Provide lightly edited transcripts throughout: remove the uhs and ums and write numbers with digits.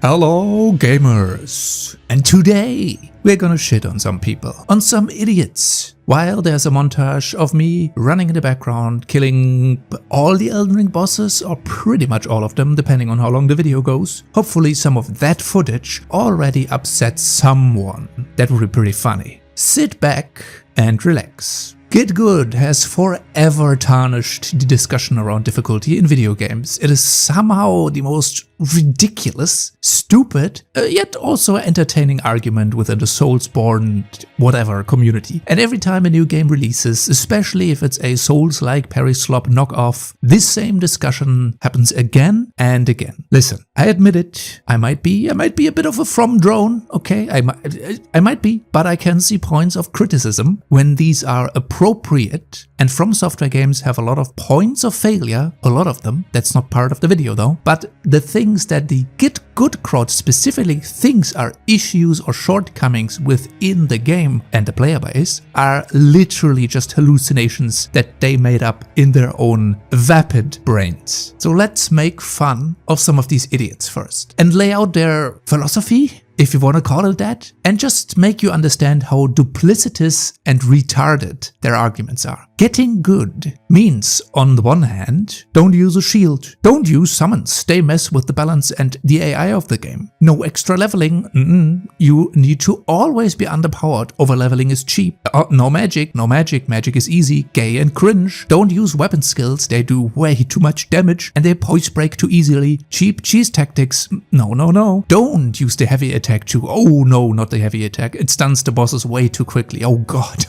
Hello gamers! And today we're gonna shit on some people, on some idiots, while there's a montage of me running in the background, killing all the Elden Ring bosses, or pretty much all of them, depending on how long the video goes. Hopefully some of that footage already upsets someone. That would be pretty funny. Sit back and relax. GIT GUD has forever tarnished the discussion around difficulty in video games. It is somehow the most ridiculous, stupid, yet also entertaining argument within the Soulsborne whatever community. And every time a new game releases, especially if it's a Souls-like parry slop knockoff, this same discussion happens again and again. Listen, I admit it, I might be a bit of a from drone, okay? I might be, but I can see points of criticism when these are appropriate, and From Software games have a lot of points of failure, a lot of them, that's not part of the video though, but the things that the GIT GUD crowd specifically thinks are issues or shortcomings within the game and the player base are literally just hallucinations that they made up in their own vapid brains. So let's make fun of some of these idiots first and lay out their philosophy, if you want to call it that, and just make you understand how duplicitous and retarded their arguments are. Getting good means, on the one hand, don't use a shield, don't use summons, they mess with the balance and the AI of the game. No extra leveling, you need to always be underpowered, overleveling is cheap. No magic, magic is easy, gay and cringe. Don't use weapon skills, they do way too much damage and they poise break too easily. Cheap cheese tactics, no. Don't use the heavy attack too, oh no, not the heavy attack, it stuns the bosses way too quickly. Oh god,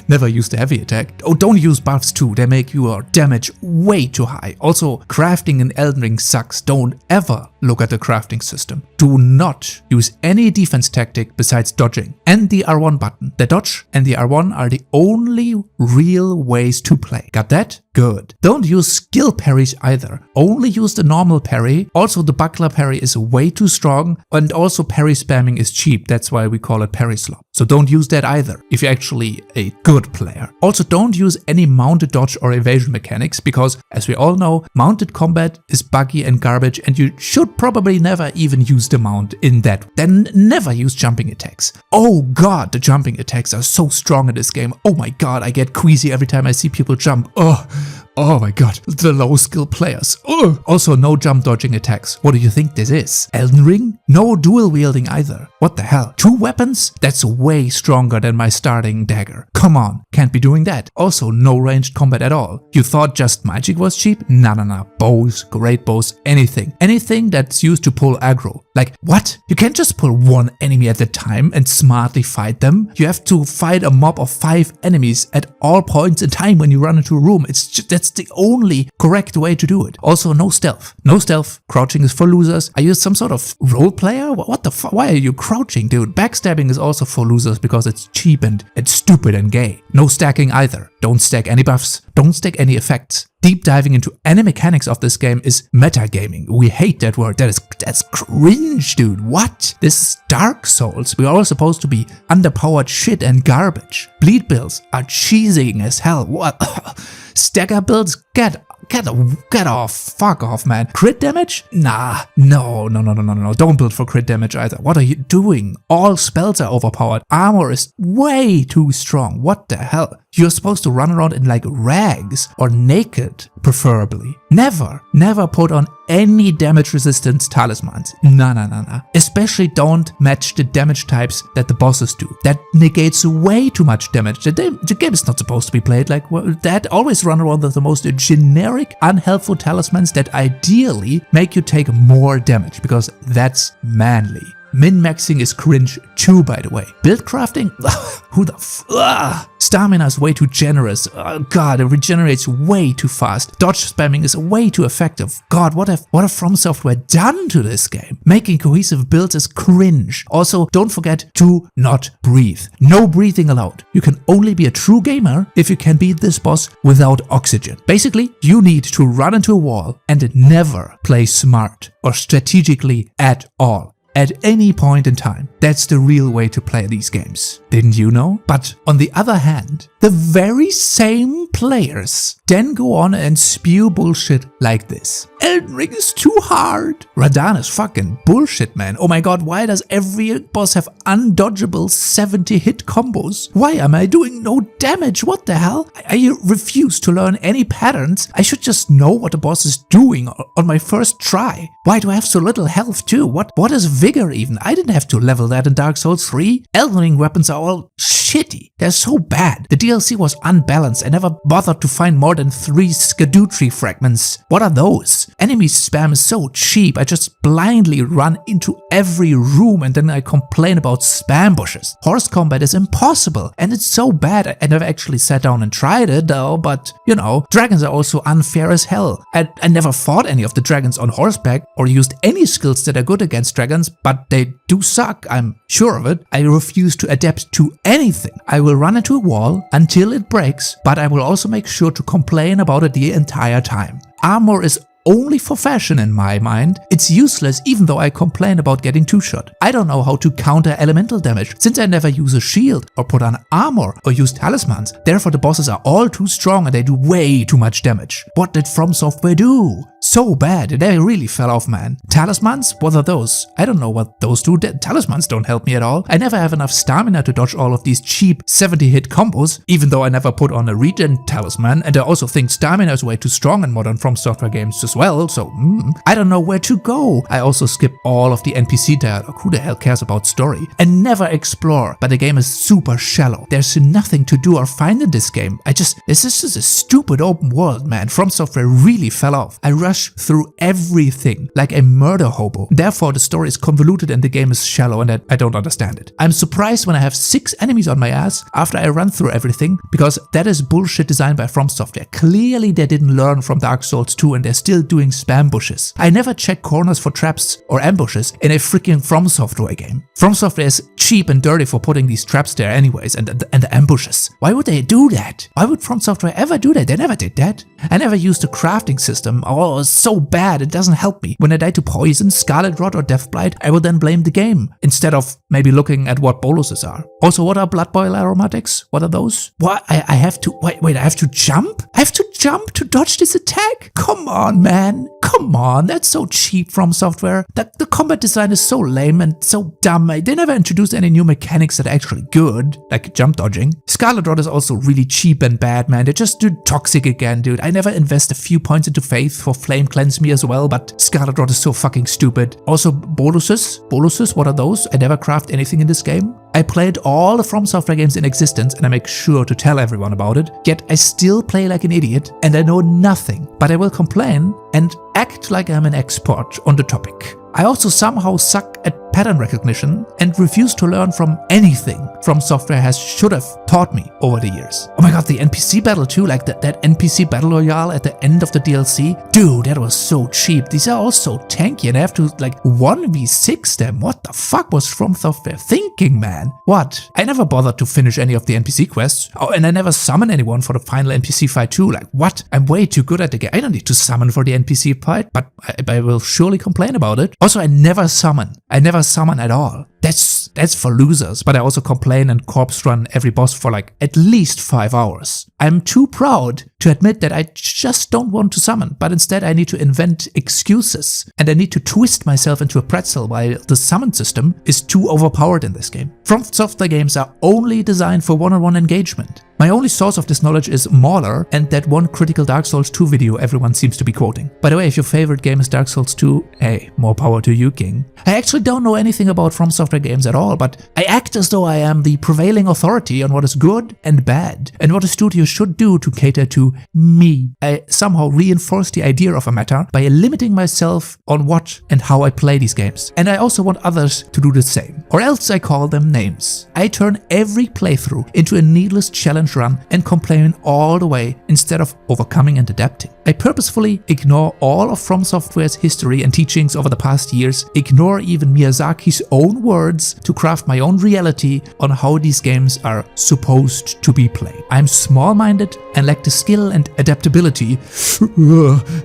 never use the heavy attack. Oh, don't use buffs too, they make your damage way too high. Also, crafting in Elden Ring sucks, don't ever look at the crafting system. Do not use any defense tactic besides dodging and the R1 button. The dodge and the R1 are the only real ways to play. Got that? Good. Don't use skill parries either. Only use the normal parry. Also, the buckler parry is way too strong, and also parry spamming is cheap. That's why we call it parry slop. So don't use that either if you're actually a good player. Also, don't use any mounted dodge or evasion mechanics because, as we all know, mounted combat is buggy and garbage, and you should probably never even use the mount in that. Then never use jumping attacks. Oh god, the jumping attacks are so strong in this game. Oh my god, I get queasy every time I see people jump. Oh my god, the low skill players. Also, no jump dodging attacks. What do you think this is? Elden Ring? No dual wielding either. What the hell? 2 weapons? That's way stronger than my starting dagger. Come on, can't be doing that. Also, no ranged combat at all. You thought just magic was cheap? Nah. Bows, great bows, anything. Anything that's used to pull aggro. Like, what? You can't just pull one enemy at a time and smartly fight them. You have to fight a mob of 5 enemies at all points in time when you run into a room. That's the only correct way to do it. Also, no stealth. No stealth. Crouching is for losers. Are you some sort of role player? What the fuck? Why are you crouching, dude? Backstabbing is also for losers because it's cheap and it's stupid and gay. No stacking either. Don't stack any buffs. Don't stack any effects. Deep diving into any mechanics of this game is metagaming. We hate that word. That's cringe, dude. What? This is Dark Souls. We are all supposed to be underpowered shit and garbage. Bleed builds are cheesing as hell. What? Stagger builds? Get off. Fuck off, man. Crit damage? Nah. No. Don't build for crit damage either. What are you doing? All spells are overpowered. Armor is way too strong. What the hell? You're supposed to run around in like rags or naked, preferably. Never put on any damage resistance talismans. Nah. Especially don't match the damage types that the bosses do. That negates way too much damage. The game is not supposed to be played like that. Always run around with the most generic, unhelpful talismans that ideally make you take more damage because that's manly. Min-maxing is cringe too, by the way. Build crafting? Who the Stamina is way too generous. Oh god, it regenerates way too fast. Dodge spamming is way too effective. God, what have From Software done to this game? Making cohesive builds is cringe. Also, don't forget to not breathe. No breathing allowed. You can only be a true gamer if you can beat this boss without oxygen. Basically, you need to run into a wall and never play smart or strategically at all. At any point in time. That's the real way to play these games. Didn't you know? But on the other hand, The very same players then go on and spew bullshit like this. Elden Ring is too hard. Radahn is fucking bullshit, man. Oh my god, why does every boss have undodgeable 70 hit combos? Why am I doing no damage? What the hell? I refuse to learn any patterns. I should just know what the boss is doing on my first try. Why do I have so little health too? What is vigor even? I didn't have to level that in Dark Souls 3. Elden Ring weapons are all shitty. They're so bad. The DLC was unbalanced. I never bothered to find more than 3 Scadutree fragments. What are those? Enemy spam is so cheap. I just blindly run into every room and then I complain about spam bushes. Horse combat is impossible and it's so bad. I never actually sat down and tried it though, but you know, dragons are also unfair as hell. I never fought any of the dragons on horseback or used any skills that are good against dragons, but they do suck, I'm sure of it. I refuse to adapt to anything. I will run into a wall until it breaks, but I will also make sure to complain about it the entire time. Armor is only for fashion in my mind. It's useless even though I complain about getting two-shot. I don't know how to counter elemental damage since I never use a shield or put on armor or use talismans. Therefore the bosses are all too strong and they do way too much damage. What did From Software do? So bad, they really fell off, man. Talismans? What are those? I don't know what those do. Talismans don't help me at all. I never have enough stamina to dodge all of these cheap 70 hit combos, even though I never put on a regen talisman, and I also think stamina is way too strong in modern From Software games as well, so I don't know where to go. I also skip all of the NPC dialogue, who the hell cares about story, and never explore, but the game is super shallow. There's nothing to do or find in this game. This is just a stupid open world, man. From Software really fell off. I rush through everything like a murder hobo. Therefore, the story is convoluted and the game is shallow and I don't understand it. I'm surprised when I have 6 enemies on my ass after I run through everything, because that is bullshit designed by From Software. Clearly they didn't learn from Dark Souls 2 and they're still doing spam bushes. I never check corners for traps or ambushes in a freaking From Software game. From Software is cheap and dirty for putting these traps there anyways, and the ambushes. Why would they do that? Why would From Software ever do that? They never did that. I never used a crafting system. Oh, it's so bad, it doesn't help me. When I die to poison, scarlet rot or deathblight, I will then blame the game, instead of maybe looking at what boluses are. Also, what are blood boil aromatics? What are those? What? I have to, wait, I have to jump? I have to jump to dodge this attack? Come on, man. Come on, that's so cheap From Software. The combat design is so lame and so dumb. They never introduced any new mechanics that are actually good, like jump dodging. Scarlet Rot is also really cheap and bad, man. They just do toxic again, dude. I never invest a few points into Faith for Flame Cleanse me as well, but Scarlet Rot is so fucking stupid. Also, boluses? Boluses, what are those? I never craft anything in this game. I played all the From Software games in existence and I make sure to tell everyone about it, yet I still play like an idiot and I know nothing, but I will complain and act like I'm an expert on the topic. I also somehow suck at pattern recognition and refuse to learn from anything From Software should have taught me over the years. Oh my god, the NPC battle too, like that NPC battle royale at the end of the DLC. Dude, that was so cheap. These are all so tanky and I have to like 1v6 them. What the fuck was From Software thinking, man? What? I never bothered to finish any of the NPC quests. Oh, and I never summon anyone for the final NPC fight too. Like what? I'm way too good at the game. I don't need to summon for the NPC fight, but I will surely complain about it. Also, I never summon. I never summon at all. That's for losers, but I also complain and corpse run every boss for like at least 5 hours. I'm too proud to admit that I just don't want to summon, but instead I need to invent excuses and I need to twist myself into a pretzel while the summon system is too overpowered in this game. From Software games are only designed for one-on-one engagement. My only source of this knowledge is Mauler and that one critical Dark Souls 2 video everyone seems to be quoting. By the way, if your favorite game is Dark Souls 2, hey, more power to you, king. I actually don't know anything about From Software games at all, but I act as though I am the prevailing authority on what is good and bad, and what a studio should do to cater to me. I somehow reinforce the idea of a matter by limiting myself on what and how I play these games. And I also want others to do the same, or else I call them names. I turn every playthrough into a needless challenge run and complain all the way instead of overcoming and adapting. I purposefully ignore all of From Software's history and teachings over the past years, ignore even Miyazaki's own words to craft my own reality on how these games are supposed to be played. I'm small-minded and lack the skill skill and adaptability.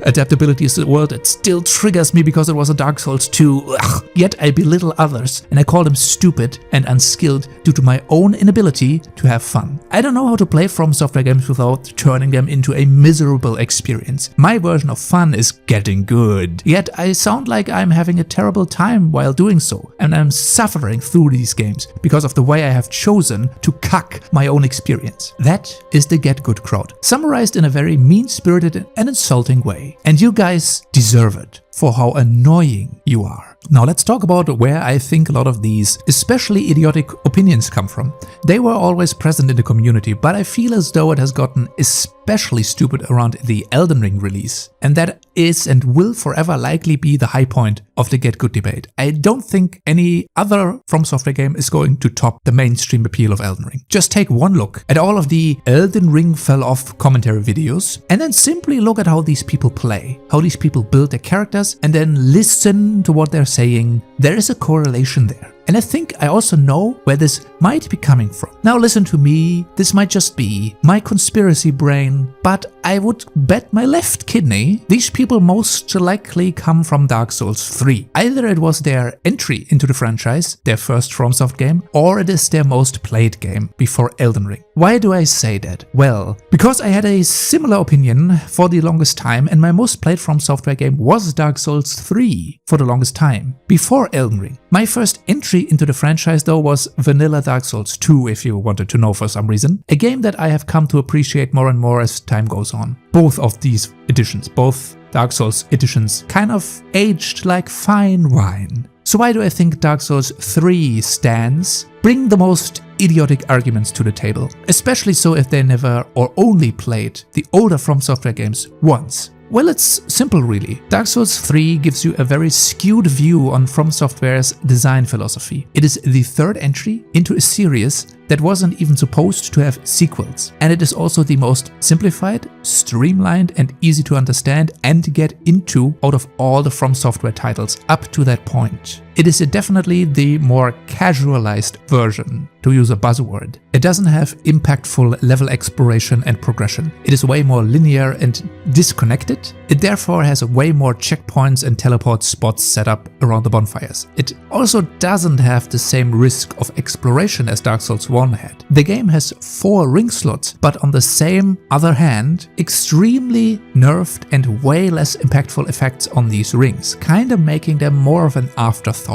Adaptability is the word that still triggers me because it was a Dark Souls 2. Yet I belittle others and I call them stupid and unskilled due to my own inability to have fun. I don't know how to play From Software games without turning them into a miserable experience. My version of fun is getting good. Yet I sound like I'm having a terrible time while doing so, and I'm suffering through these games because of the way I have chosen to cuck my own experience. That is the Get Good crowd, summarized in a very mean-spirited and insulting way. And you guys deserve it for how annoying you are. Now let's talk about where I think a lot of these, especially idiotic opinions, come from. They were always present in the community, but I feel as though it has gotten especially stupid around the Elden Ring release. And that is and will forever likely be the high point of the Get Good debate. I don't think any other From Software game is going to top the mainstream appeal of Elden Ring. Just take one look at all of the Elden Ring fell off commentary videos, and then simply look at how these people play, how these people build their characters, and then listen to what they're saying. There is a correlation there. And I think I also know where this might be coming from. Now listen to me, this might just be my conspiracy brain, but I would bet my left kidney these people most likely come from Dark Souls 3. Either it was their entry into the franchise, their first FromSoft game, or it is their most played game before Elden Ring. Why do I say that? Well, because I had a similar opinion for the longest time, and my most played From Software game was Dark Souls 3 for the longest time, before Elden Ring. My first entry into the franchise though was vanilla Dark Souls 2, if you wanted to know for some reason. A game that I have come to appreciate more and more as time goes on. Both of these editions, both Dark Souls editions, kind of aged like fine wine. So why do I think Dark Souls 3 stands? Bring the most idiotic arguments to the table, especially so if they never or only played the older From Software games once. Well, it's simple really. Dark Souls 3 gives you a very skewed view on From Software's design philosophy. It is the third entry into a series that wasn't even supposed to have sequels. And it is also the most simplified, streamlined and easy to understand and get into out of all the From Software titles up to that point. It is definitely the more casualized version, to use a buzzword. It doesn't have impactful level exploration and progression. It is way more linear and disconnected. It therefore has way more checkpoints and teleport spots set up around the bonfires. It also doesn't have the same risk of exploration as Dark Souls 1 had. The game has 4 ring slots, but on the same other hand, extremely nerfed and way less impactful effects on these rings, kinda making them more of an afterthought.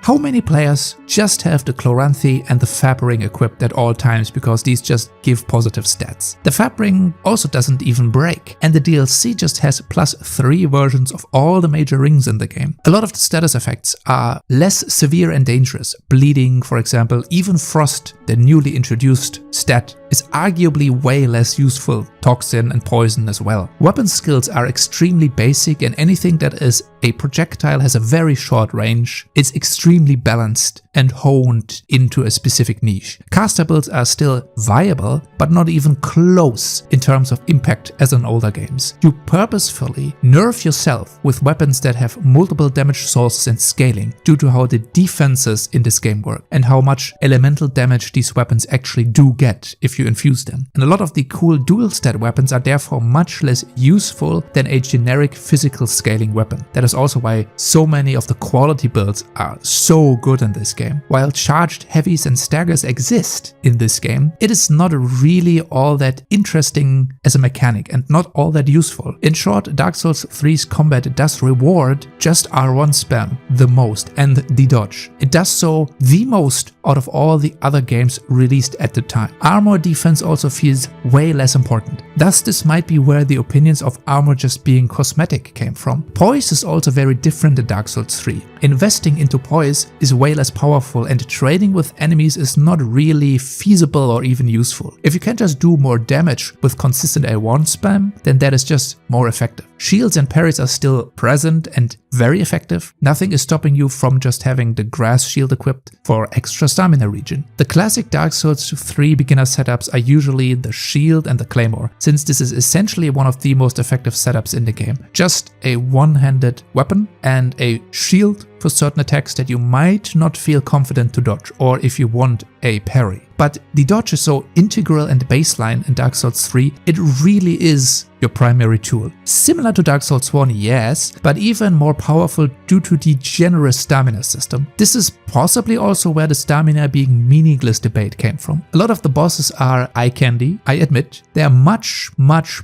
How many players just have the Chloranthy and the Fab Ring equipped at all times because these just give positive stats? The Fab Ring also doesn't even break, and the DLC just has +3 versions of all the major rings in the game. A lot of the status effects are less severe and dangerous. Bleeding, for example, even Frost, the newly introduced stat, is arguably way less useful. Toxin and poison as well. Weapon skills are extremely basic, and anything that is a projectile has a very short range. It's extremely balanced and honed into a specific niche. Caster builds are still viable, but not even close in terms of impact as in older games. You purposefully nerf yourself with weapons that have multiple damage sources and scaling due to how the defenses in this game work and how much elemental damage these weapons actually do get if you infuse them. And a lot of the cool dual stat weapons are therefore much less useful than a generic physical scaling weapon. That is also why so many of the quality builds are so good in this game. While charged heavies and staggers exist in this game, it is not really all that interesting as a mechanic and not all that useful. In short, Dark Souls 3's combat does reward just R1 spam the most and the dodge. It does so the most out of all the other games released at the time. Armor defense also feels way less important. Thus, this might be where the opinions of armor just being cosmetic came from. Poise is also very different in Dark Souls 3. Investing into poise is way less powerful, and trading with enemies is not really feasible or even useful. If you can just do more damage with consistent A1 spam, then that is just more effective. Shields and parries are still present and very effective. Nothing is stopping you from just having the grass shield equipped for extra stamina regen. The classic Dark Souls 3 beginner setups are usually the shield and the claymore, since this is essentially one of the most effective setups in the game. Just a one-handed weapon and a shield for certain attacks that you might not feel confident to dodge, or if you want a parry. But the dodge is so integral and baseline in Dark Souls 3, it really is your primary tool. Similar to Dark Souls 1, yes, but even more powerful due to the generous stamina system. This is possibly also where the stamina being meaningless debate came from. A lot of the bosses are eye candy, I admit. They are much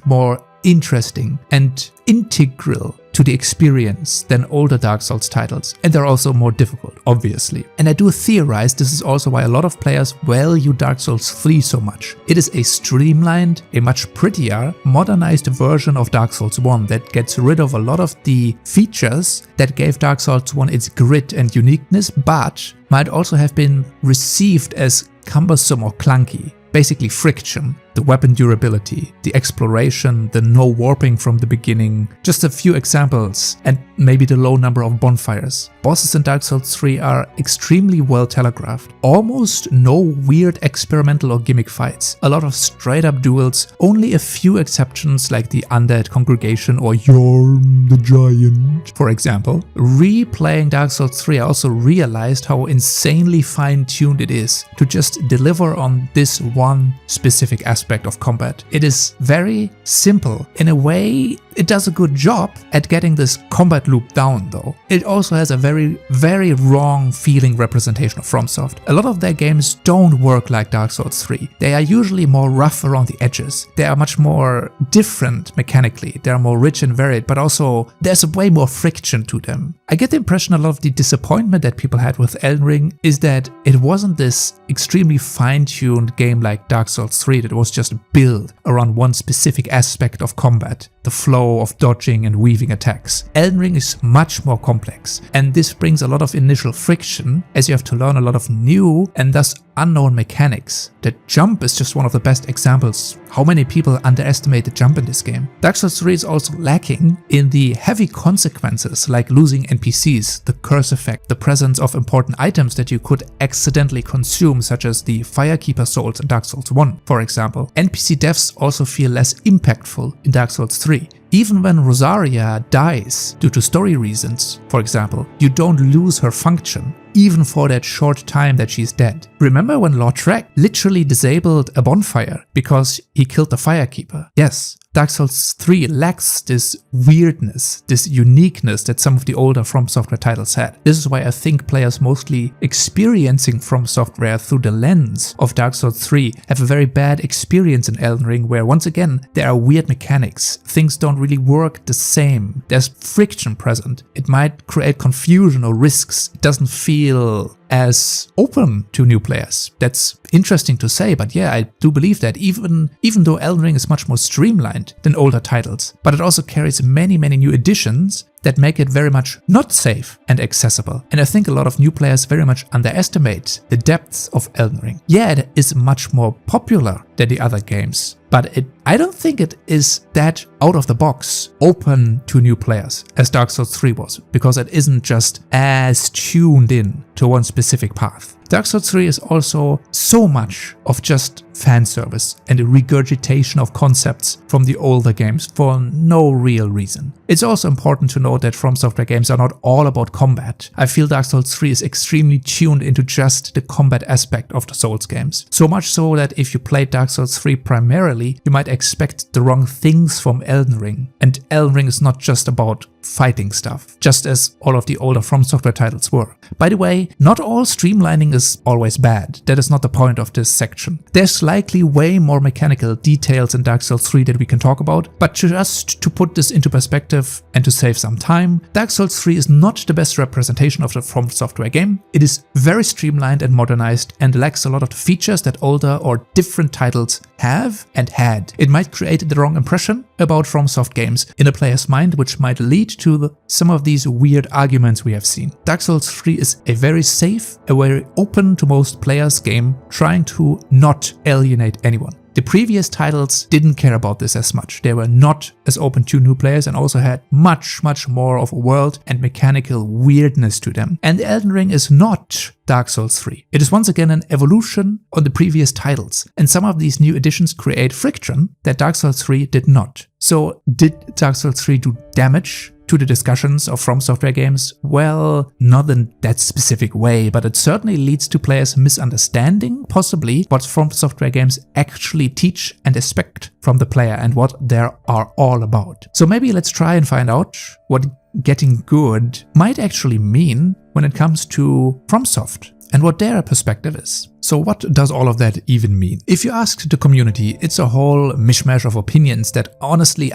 more interesting and integral to the experience than older Dark Souls titles, and they're also more difficult, obviously. And I do theorize this is also why a lot of players value Dark Souls 3 so much. It is a streamlined, a much prettier, modernized version of Dark Souls 1 that gets rid of a lot of the features that gave Dark Souls 1 its grit and uniqueness, but might also have been received as cumbersome or clunky. Basically friction, the weapon durability, the exploration, the no warping from the beginning, just a few examples, and maybe the low number of bonfires. Bosses in Dark Souls 3 are extremely well telegraphed. Almost no weird experimental or gimmick fights. A lot of straight up duels, only a few exceptions like the Undead Congregation or Yorm the Giant, for example. Replaying Dark Souls 3, I also realized how insanely fine-tuned it is to just deliver on this one specific aspect of combat. It is very simple. In a way, it does a good job at getting this combat loop down though. It also has a very wrong feeling representation of FromSoft. A lot of their games don't work like Dark Souls 3. They are usually more rough around the edges. They are much more different mechanically. They are more rich and varied, but also there's a way more friction to them. I get the impression a lot of the disappointment that people had with Elden Ring is that it wasn't this extremely fine-tuned game like Dark Souls 3 that was just built around one specific aspect of combat, the flow of dodging and weaving attacks. Elden Ring is much more complex, and this brings a lot of initial friction as you have to learn a lot of new and thus unknown mechanics. The jump is just one of the best examples. How many people underestimate the jump in this game? Dark Souls 3 is also lacking in the heavy consequences like losing NPCs, the curse effect, the presence of important items that you could accidentally consume, such as the Firekeeper souls in Dark Souls 1, for example. NPC deaths also feel less impactful in Dark Souls 3. Even when Rosaria dies due to story reasons, for example, you don't lose her function, even for that short time that she's dead. Remember when Lord Trek literally disabled a bonfire because he killed the Firekeeper? Yes, Dark Souls 3 lacks this weirdness, this uniqueness that some of the older From Software titles had. This is why I think players mostly experiencing From Software through the lens of Dark Souls 3 have a very bad experience in Elden Ring, where once again there are weird mechanics, things don't really work the same, there's friction present, it might create confusion or risks, it doesn't feel as open to new players. That's interesting to say, but yeah, I do believe that even though Elden Ring is much more streamlined than older titles, but it also carries many new additions that make it very much not safe and accessible. And I think a lot of new players very much underestimate the depths of Elden Ring. Yeah, it is much more popular than the other games, but I don't think it is that out of the box open to new players as Dark Souls 3 was, because it isn't just as tuned in to one specific path. Dark Souls 3 is also so much of just fan service and a regurgitation of concepts from the older games for no real reason. It's also important to note that From Software games are not all about combat. I feel Dark Souls 3 is extremely tuned into just the combat aspect of the Souls games. So much so that if you played Dark Souls 3 primarily, you might expect the wrong things from Elden Ring. And Elden Ring is not just about fighting stuff, just as all of the older From Software titles were. By the way, not all streamlining is always bad. That is not the point of this section. There's likely way more mechanical details in Dark Souls 3 that we can talk about, but just to put this into perspective and to save some time, Dark Souls 3 is not the best representation of the From Software game. It is very streamlined and modernized and lacks a lot of the features that older or different titles have and had. It might create the wrong impression about FromSoft games in a player's mind, which might lead to some of these weird arguments we have seen. Dark Souls 3 is a very safe, a very open to most players game, trying to not alienate anyone. The previous titles didn't care about this as much. They were not as open to new players and also had much more of a world and mechanical weirdness to them. And Elden Ring is not Dark Souls 3. It is once again an evolution on the previous titles, and some of these new additions create friction that Dark Souls 3 did not. So did Dark Souls 3 do damage to the discussions of From Software games? Well, not in that specific way, but it certainly leads to players misunderstanding, possibly, what From Software games actually teach and expect from the player and what they are all about. So maybe let's try and find out what getting good might actually mean when it comes to FromSoft and what their perspective is. So what does all of that even mean? If you ask the community, it's a whole mishmash of opinions that honestly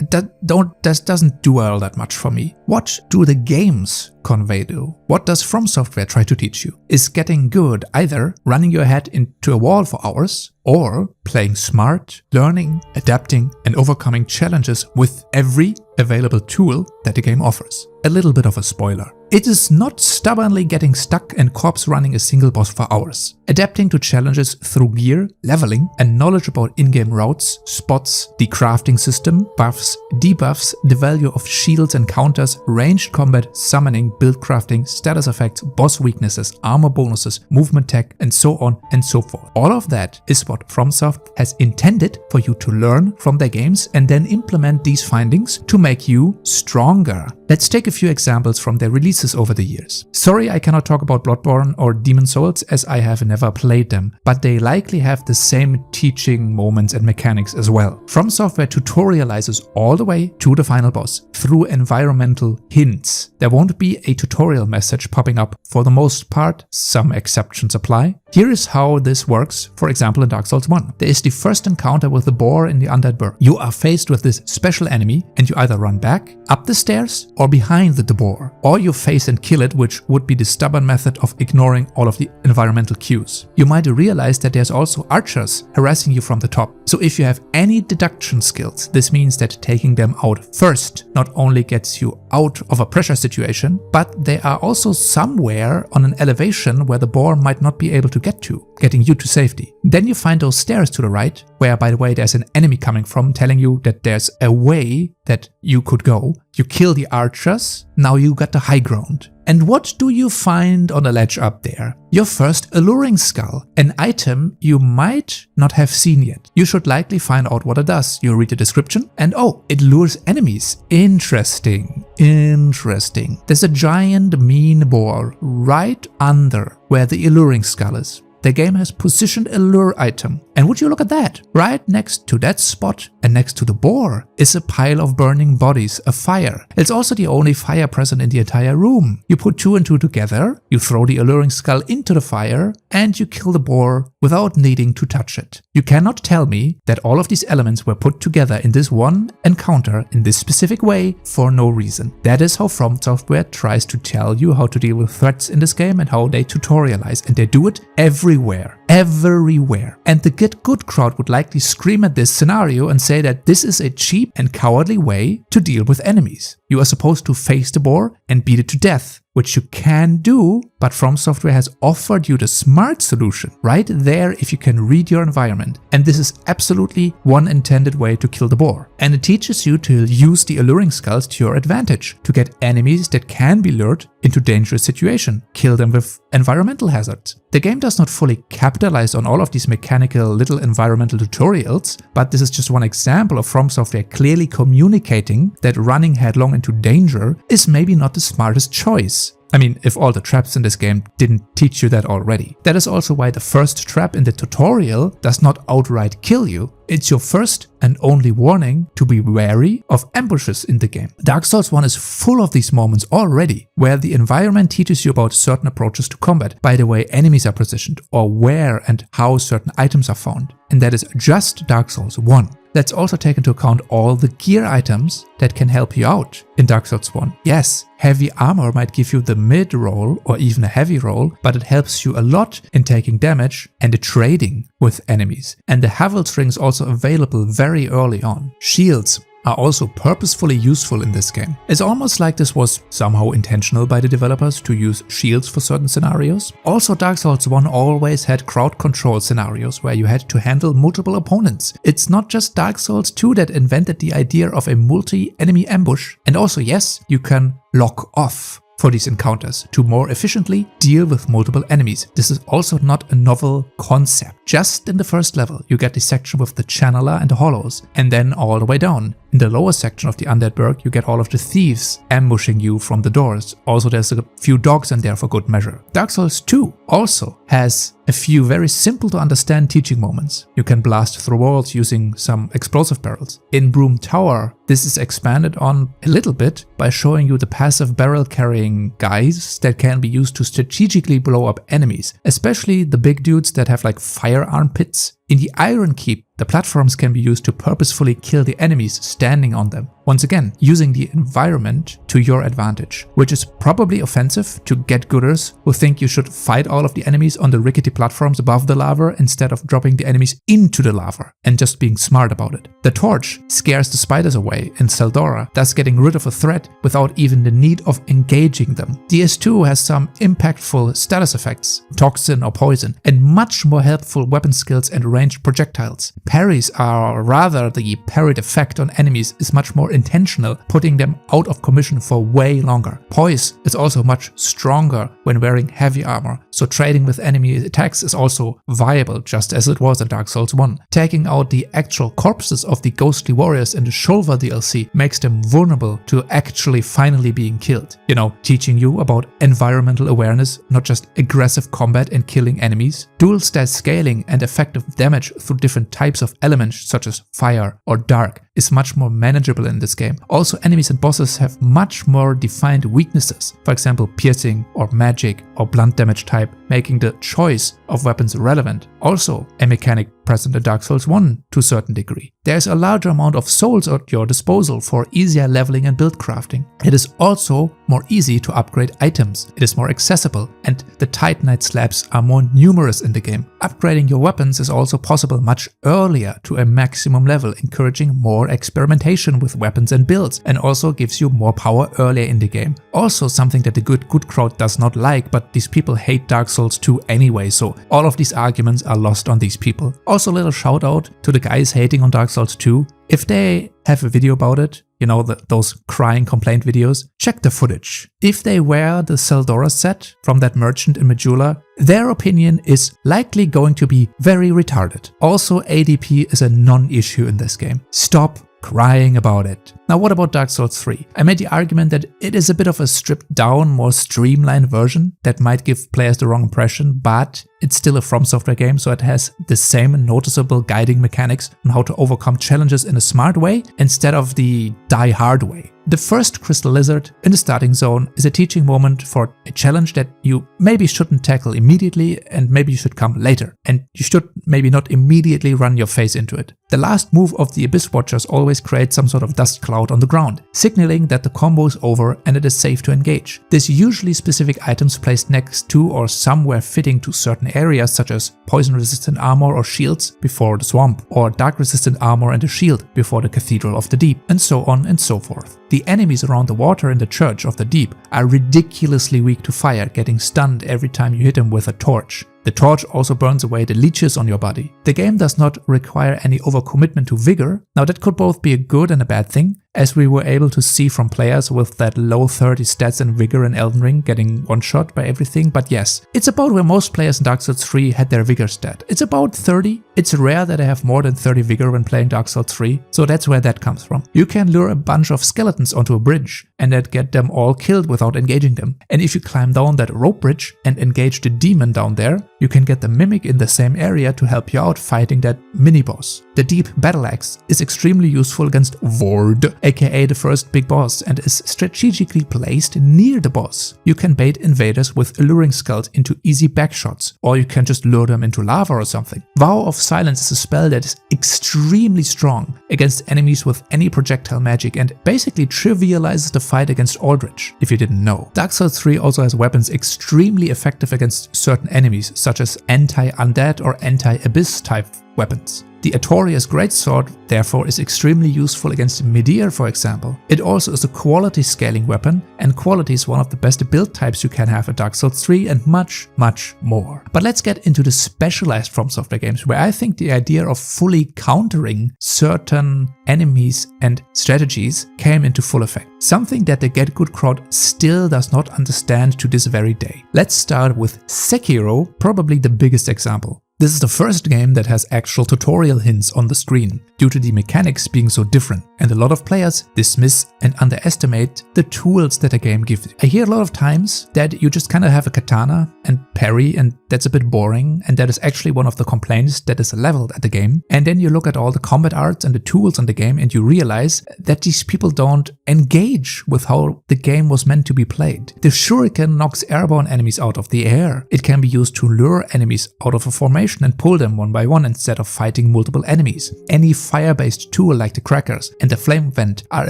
doesn't do all that much for me. What do the games convey to? What does From Software try to teach you? Is getting good either running your head into a wall for hours or playing smart, learning, adapting and overcoming challenges with every available tool that the game offers? A little bit of a spoiler. It is not stubbornly getting stuck and corpse running a single boss for hours. Adapting to challenges through gear, leveling, and knowledge about in-game routes, spots, the crafting system, buffs, debuffs, the value of shields and counters, ranged combat, summoning, build crafting, status effects, boss weaknesses, armor bonuses, movement tech, and so on and so forth. All of that is what FromSoft has intended for you to learn from their games and then implement these findings to make you stronger. Let's take a few examples from their releases over the years. Sorry, I cannot talk about Bloodborne or Demon's Souls as I have never played them, but they likely have the same teaching moments and mechanics as well. From Software tutorializes all the way to the final boss through environmental hints. There won't be a tutorial message popping up for the most part, some exceptions apply. Here is how this works, for example in Dark Souls 1. There is the first encounter with the boar in the Undead Burg. You are faced with this special enemy and you either run back, up the stairs, or behind the boar, or you face and kill it, which would be the stubborn method of ignoring all of the environmental cues. You might realize that there's also archers harassing you from the top. So if you have any deduction skills, this means that taking them out first not only gets you out of a pressure situation, but they are also somewhere on an elevation where the boar might not be able to get to, getting you to safety. Then you find those stairs to the right, where by the way there's an enemy coming from telling you that there's a way that you could go. You kill the archers, now you got the high ground. And what do you find on the ledge up there? Your first alluring skull, an item you might not have seen yet. You should likely find out what it does. You read the description and oh, it lures enemies. Interesting. There's a giant mean boar right under where the alluring skull is. The game has positioned a lure item. And would you look at that? Right next to that spot and next to the boar is a pile of burning bodies, a fire. It's also the only fire present in the entire room. You put 2 and 2 together, you throw the alluring skull into the fire, and you kill the boar without needing to touch it. You cannot tell me that all of these elements were put together in this one encounter in this specific way for no reason. That is how From Software tries to tell you how to deal with threats in this game and how they tutorialize, and they do it everywhere. And the Get Good crowd would likely scream at this scenario and say that this is a cheap and cowardly way to deal with enemies. You are supposed to face the boar and beat it to death, which you can do, but From Software has offered you the smart solution right there if you can read your environment. And this is absolutely one intended way to kill the boar. And it teaches you to use the alluring skulls to your advantage, to get enemies that can be lured into dangerous situations, kill them with environmental hazards. The game does not fully capitalize on all of these mechanical little environmental tutorials, but this is just one example of From Software clearly communicating that running headlong into danger is maybe not the smartest choice. I mean, if all the traps in this game didn't teach you that already. That is also why the first trap in the tutorial does not outright kill you. It's your first and only warning to be wary of ambushes in the game. Dark Souls 1 is full of these moments already, where the environment teaches you about certain approaches to combat, by the way enemies are positioned, or where and how certain items are found. And that is just Dark Souls 1. Let's also take into account all the gear items that can help you out in Dark Souls 1. Yes, heavy armor might give you the mid roll or even a heavy roll, but it helps you a lot in taking damage and the trading with enemies. And the Havel string is also available very early on. Shields are also purposefully useful in this game. It's almost like this was somehow intentional by the developers to use shields for certain scenarios. Also, Dark Souls 1 always had crowd control scenarios where you had to handle multiple opponents. It's not just Dark Souls 2 that invented the idea of a multi-enemy ambush. And also, yes, you can lock off for these encounters to more efficiently deal with multiple enemies. This is also not a novel concept. Just in the first level, you get the section with the channeler and the hollows, and then all the way down. In the lower section of the Undead Burg, you get all of the thieves ambushing you from the doors. Also, there's a few dogs in there for good measure. Dark Souls 2 also has a few very simple to understand teaching moments. You can blast through walls using some explosive barrels. In Broom Tower, this is expanded on a little bit by showing you the passive barrel carrying guys that can be used to strategically blow up enemies, especially the big dudes that have like firearm pits. In the Iron Keep, the platforms can be used to purposefully kill the enemies standing on them. Once again, using the environment to your advantage, which is probably offensive to get-gooders who think you should fight all of the enemies on the rickety platforms above the lava instead of dropping the enemies into the lava and just being smart about it. The torch scares the spiders away in Seldora, thus getting rid of a threat without even the need of engaging them. DS2 has some impactful status effects, toxin or poison, and much more helpful weapon skills and ranged projectiles. Parries are rather the parried effect on enemies is much more intentional, putting them out of commission for way longer. Poise is also much stronger when wearing heavy armor, so trading with enemy attacks is also viable, just as it was in Dark Souls 1. Taking out the actual corpses of the ghostly warriors in the Shulva DLC makes them vulnerable to actually finally being killed. You know, teaching you about environmental awareness, not just aggressive combat and killing enemies. Dual stat scaling and effective damage through different types of elements such as fire or dark is much more manageable in this game. Also, enemies and bosses have much more defined weaknesses, for example piercing or magic or blunt damage type, making the choice of weapons relevant. Also a mechanic present in Dark Souls 1 to a certain degree. There is a larger amount of souls at your disposal for easier leveling and build crafting. It is also more easy to upgrade items, it is more accessible, and the Titanite slabs are more numerous in the game. Upgrading your weapons is also possible much earlier to a maximum level, encouraging more experimentation with weapons and builds, and also gives you more power earlier in the game. Also something that the good crowd does not like, but these people hate Dark Souls 2 anyway, so all of these arguments are lost on these people. Also a little shout out to the guys hating on Dark Souls 2. If they have a video about it, you know, those crying complaint videos, check the footage. If they wear the Seldora set from that merchant in Majula, their opinion is likely going to be very retarded. Also, ADP is a non-issue in this game. Stop crying about it. Now what about Dark Souls 3? I made the argument that it is a bit of a stripped down, more streamlined version that might give players the wrong impression, but it's still a From Software game, so it has the same noticeable guiding mechanics on how to overcome challenges in a smart way instead of the die hard way. The first Crystal Lizard in the starting zone is a teaching moment for a challenge that you maybe shouldn't tackle immediately and maybe you should come later, and you should maybe not immediately run your face into it. The last move of the Abyss Watchers always creates some sort of dust cloud on the ground, signaling that the combo is over and it is safe to engage. There's usually specific items placed next to or somewhere fitting to certain areas, such as poison resistant armor or shields before the swamp, or dark resistant armor and a shield before the Cathedral of the Deep, and so on and so forth. The enemies around the water in the Church of the Deep are ridiculously weak to fire, getting stunned every time you hit them with a torch. The torch also burns away the leeches on your body. The game does not require any overcommitment to vigor. Now that could both be a good and a bad thing, as we were able to see from players with that low 30 stats and vigor in Elden Ring getting one-shot by everything, but yes, it's about where most players in Dark Souls 3 had their vigor stat. It's about 30. It's rare that I have more than 30 vigor when playing Dark Souls 3, so that's where that comes from. You can lure a bunch of skeletons onto a bridge and that get them all killed without engaging them. And if you climb down that rope bridge and engage the demon down there, you can get the Mimic in the same area to help you out fighting that mini-boss. The Deep Battle Axe is extremely useful against Vord, aka the first big boss, and is strategically placed near the boss. You can bait invaders with alluring skulls into easy backshots, or you can just lure them into lava or something. Vow of Silence is a spell that is extremely strong against enemies with any projectile magic and basically trivializes the fight against Aldrich, if you didn't know. Dark Souls 3 also has weapons extremely effective against certain enemies, such as anti-undead or anti-abyss type weapons. The Artorias Greatsword, therefore, is extremely useful against Midir, for example. It also is a quality scaling weapon, and quality is one of the best build types you can have in Dark Souls 3 and much, much more. But let's get into the specialized From Software games, where I think the idea of fully countering certain enemies and strategies came into full effect. Something that the Get Good crowd still does not understand to this very day. Let's start with Sekiro, probably the biggest example. This is the first game that has actual tutorial hints on the screen, due to the mechanics being so different, and a lot of players dismiss and underestimate the tools that a game gives you. I hear a lot of times that you just kind of have a katana and parry, and that's a bit boring, and that is actually one of the complaints that is leveled at the game. And then you look at all the combat arts and the tools in the game and you realize that these people don't engage with how the game was meant to be played. The shuriken knocks airborne enemies out of the air. It can be used to lure enemies out of a formation and pull them one by one instead of fighting multiple enemies. Any fire-based tool like the crackers and the flame vent are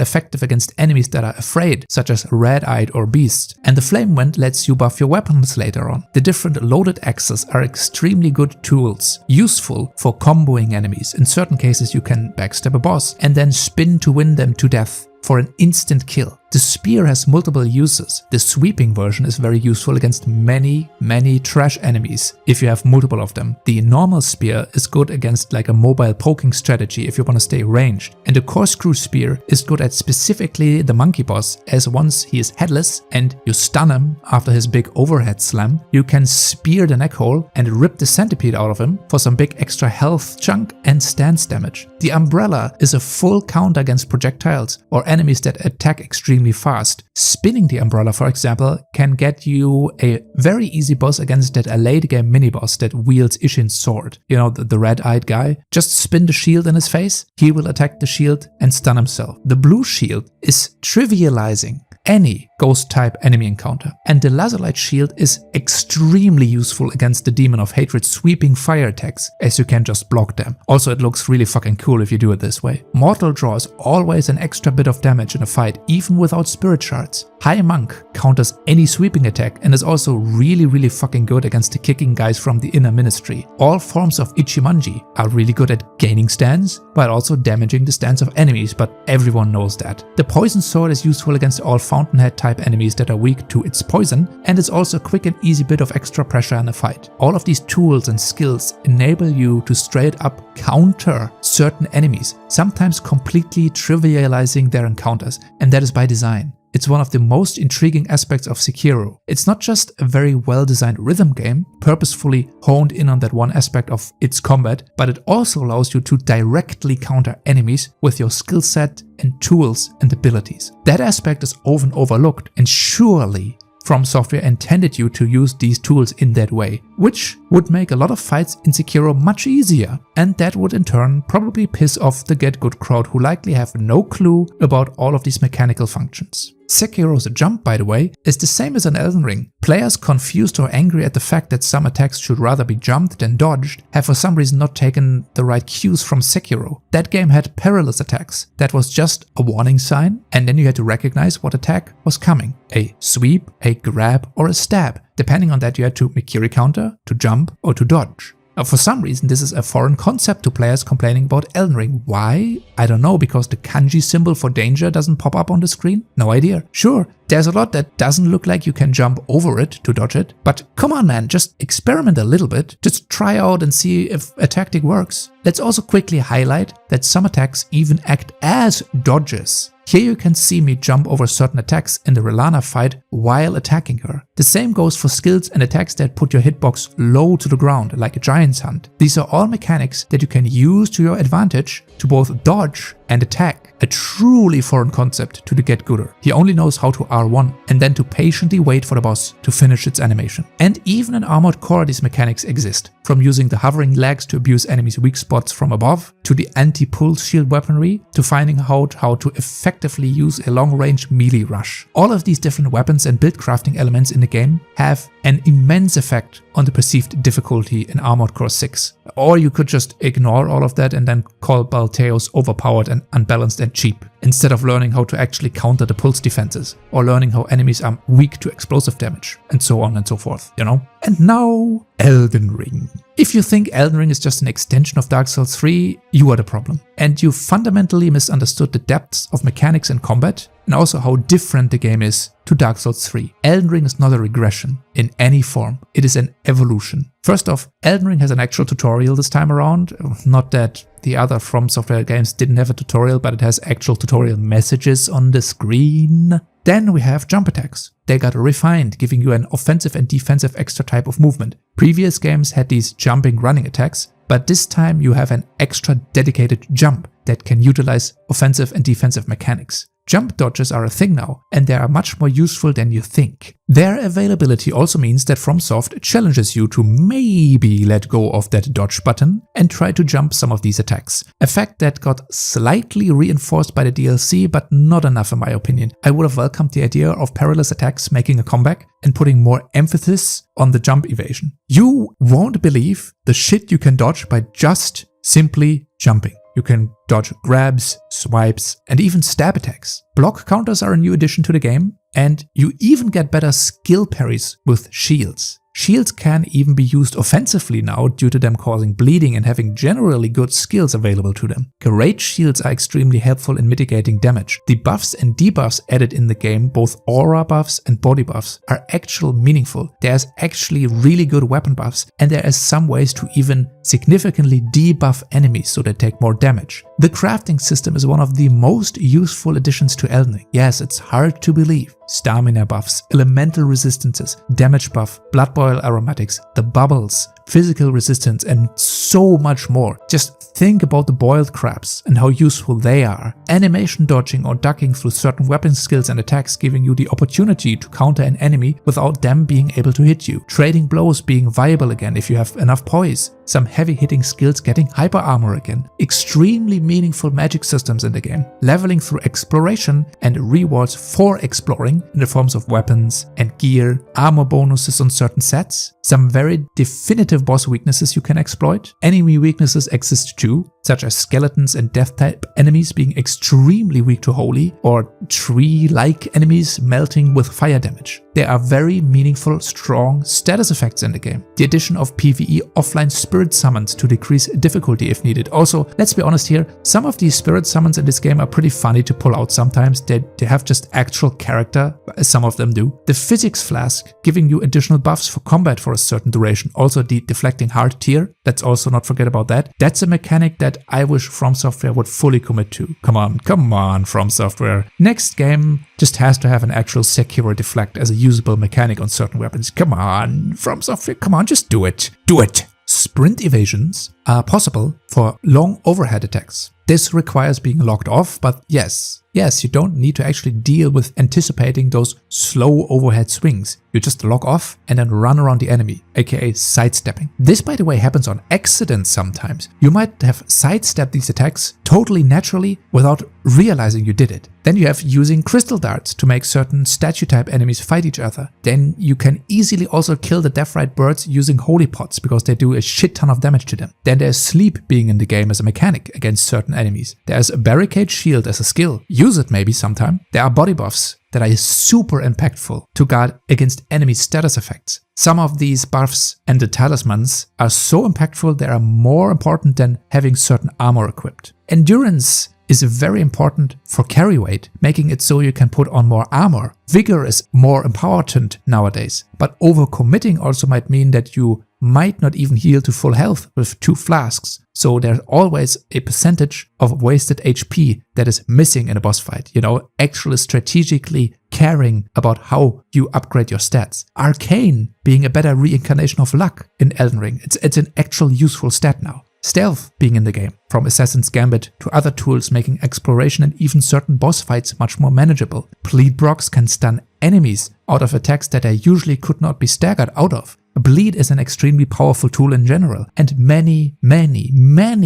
effective against enemies that are afraid, such as red-eyed or beasts. And the flame vent lets you buff your weapons later on. The different loaded axes are extremely good tools, useful for comboing enemies. In certain cases you can backstab a boss and then spin to win them to death for an instant kill. The spear has multiple uses. The sweeping version is very useful against many trash enemies if you have multiple of them. The normal spear is good against like a mobile poking strategy if you want to stay ranged. And the corkscrew spear is good at specifically the monkey boss, as once he is headless and you stun him after his big overhead slam, you can spear the neck hole and rip the centipede out of him for some big extra health chunk and stance damage. The umbrella is a full counter against projectiles or enemies that attack extremely fast. Spinning the umbrella, for example, can get you a very easy boss against that late game mini boss that wields Ishin's sword. You know, the red-eyed guy. Just spin the shield in his face, he will attack the shield and stun himself. The blue shield is trivializing any ghost type enemy encounter, and the lazerlight shield is extremely useful against the demon of hatred sweeping fire attacks, as you can just block them. Also, it looks really fucking cool if you do it this way. Mortal draws always an extra bit of damage in a fight, even without spirit shards. High Monk counters any sweeping attack and is also really fucking good against the kicking guys from the inner ministry. All forms of Ichimonji are really good at gaining stance, but also damaging the stance of enemies, but everyone knows that. The poison sword is useful against all fountainhead type enemies that are weak to its poison, and it's also a quick and easy bit of extra pressure in a fight. All of these tools and skills enable you to straight up counter certain enemies, sometimes completely trivializing their encounters, and that is by design. It's one of the most intriguing aspects of Sekiro. It's not just a very well-designed rhythm game, purposefully honed in on that one aspect of its combat, but it also allows you to directly counter enemies with your skill set and tools and abilities. That aspect is often overlooked, and surely From Software intended you to use these tools in that way, which would make a lot of fights in Sekiro much easier, and that would in turn probably piss off the Get Good crowd who likely have no clue about all of these mechanical functions. Sekiro's jump, by the way, is the same as in Elden Ring. Players confused or angry at the fact that some attacks should rather be jumped than dodged have for some reason not taken the right cues from Sekiro. That game had perilous attacks. That was just a warning sign, and then you had to recognize what attack was coming. A sweep, a grab, or a stab. Depending on that, you had to Mikiri counter, to jump, or to dodge. For some reason, this is a foreign concept to players complaining about Elden Ring. Why? I don't know, because the kanji symbol for danger doesn't pop up on the screen? No idea. Sure, there's a lot that doesn't look like you can jump over it to dodge it, but come on man, just experiment a little bit. Just try out and see if a tactic works. Let's also quickly highlight that some attacks even act as dodges. Here you can see me jump over certain attacks in the Relana fight while attacking her. The same goes for skills and attacks that put your hitbox low to the ground, like a Giant's Hunt. These are all mechanics that you can use to your advantage to both dodge and attack. A truly foreign concept to the Get Gooder. He only knows how to R1 and then to patiently wait for the boss to finish its animation. And even in Armored Core these mechanics exist. From using the hovering legs to abuse enemies' weak spots from above, to the anti-pulse shield weaponry, to finding out how to effectively use a long-range melee rush. All of these different weapons and build crafting elements in the game have an immense effect on the perceived difficulty in Armored Core 6. Or you could just ignore all of that and then call Balteos overpowered and unbalanced and cheap, instead of learning how to actually counter the pulse defenses, or learning how enemies are weak to explosive damage, and so on and so forth, you know? And now, Elden Ring. If you think Elden Ring is just an extension of Dark Souls 3, you are the problem. And you fundamentally misunderstood the depths of mechanics and combat, and also how different the game is to Dark Souls 3. Elden Ring is not a regression in any form, it is an evolution. First off, Elden Ring has an actual tutorial this time around. Not that the other From Software games didn't have a tutorial, but it has actual tutorial messages on the screen. Then we have jump attacks. They got refined, giving you an offensive and defensive extra type of movement. Previous games had these jumping running attacks, but this time you have an extra dedicated jump that can utilize offensive and defensive mechanics. Jump dodges are a thing now, and they are much more useful than you think. Their availability also means that FromSoft challenges you to maybe let go of that dodge button and try to jump some of these attacks. A fact that got slightly reinforced by the DLC, but not enough in my opinion. I would have welcomed the idea of perilous attacks making a comeback and putting more emphasis on the jump evasion. You won't believe the shit you can dodge by just simply jumping. You can dodge grabs, swipes, and even stab attacks. Block counters are a new addition to the game, and you even get better skill parries with shields. Shields can even be used offensively now due to them causing bleeding and having generally good skills available to them. Great shields are extremely helpful in mitigating damage. The buffs and debuffs added in the game, both aura buffs and body buffs, are actually meaningful. There's actually really good weapon buffs, and there are some ways to even significantly debuff enemies so they take more damage. The crafting system is one of the most useful additions to Elden Ring. Yes, it's hard to believe. Stamina buffs, elemental resistances, damage buff, blood boil aromatics, the bubbles, physical resistance, and so much more. Just think about the boiled crabs and how useful they are. Animation dodging or ducking through certain weapon skills and attacks, giving you the opportunity to counter an enemy without them being able to hit you. Trading blows being viable again if you have enough poise. Some heavy hitting skills getting hyper armor again. Extremely meaningful magic systems in the game. Leveling through exploration and rewards for exploring in the forms of weapons and gear, armor bonuses on certain sets. Some very definitive boss weaknesses you can exploit. Enemy weaknesses exist too, such as skeletons and death type enemies being extremely weak to holy, or tree-like enemies melting with fire damage. There are very meaningful, strong status effects in the game. The addition of PvE offline spirit summons to decrease difficulty if needed. Also, let's be honest here, some of these spirit summons in this game are pretty funny to pull out sometimes. They have just actual character, as some of them do. The physics flask, giving you additional buffs for combat for a certain duration. Also the deflecting heart tier, let's also not forget about that. That's a mechanic that I wish From Software would fully commit to. Come on, From Software. Next game just has to have an actual Sekiro deflect as a usable mechanic on certain weapons. Come on, From Software, come on, just do it. Do it! Sprint evasions are possible for long overhead attacks. This requires being locked off, but yes, you don't need to actually deal with anticipating those slow overhead swings. You just lock off and then run around the enemy, aka sidestepping. This, by the way, happens on accident sometimes. You might have sidestepped these attacks totally naturally without realizing you did it. Then you have using crystal darts to make certain statue type enemies fight each other. Then you can easily also kill the death-right birds using holy pots because they do a shit ton of damage to them. Then there's sleep being in the game as a mechanic against certain enemies. There's a barricade shield as a skill. Use it maybe sometime. There are body buffs that are super impactful to guard against enemy status effects. Some of these buffs and the talismans are so impactful they are more important than having certain armor equipped. Endurance is very important for carry weight, making it so you can put on more armor. Vigor is more important nowadays, but overcommitting also might mean that you might not even heal to full health with 2 flasks. So there's always a percentage of wasted HP that is missing in a boss fight. You know, actually strategically caring about how you upgrade your stats. Arcane being a better reincarnation of luck in Elden Ring. It's an actual useful stat now. Stealth being in the game, from Assassin's Gambit to other tools making exploration and even certain boss fights much more manageable. Bleed procs can stun enemies out of attacks that they usually could not be staggered out of. Bleed is an extremely powerful tool in general, and many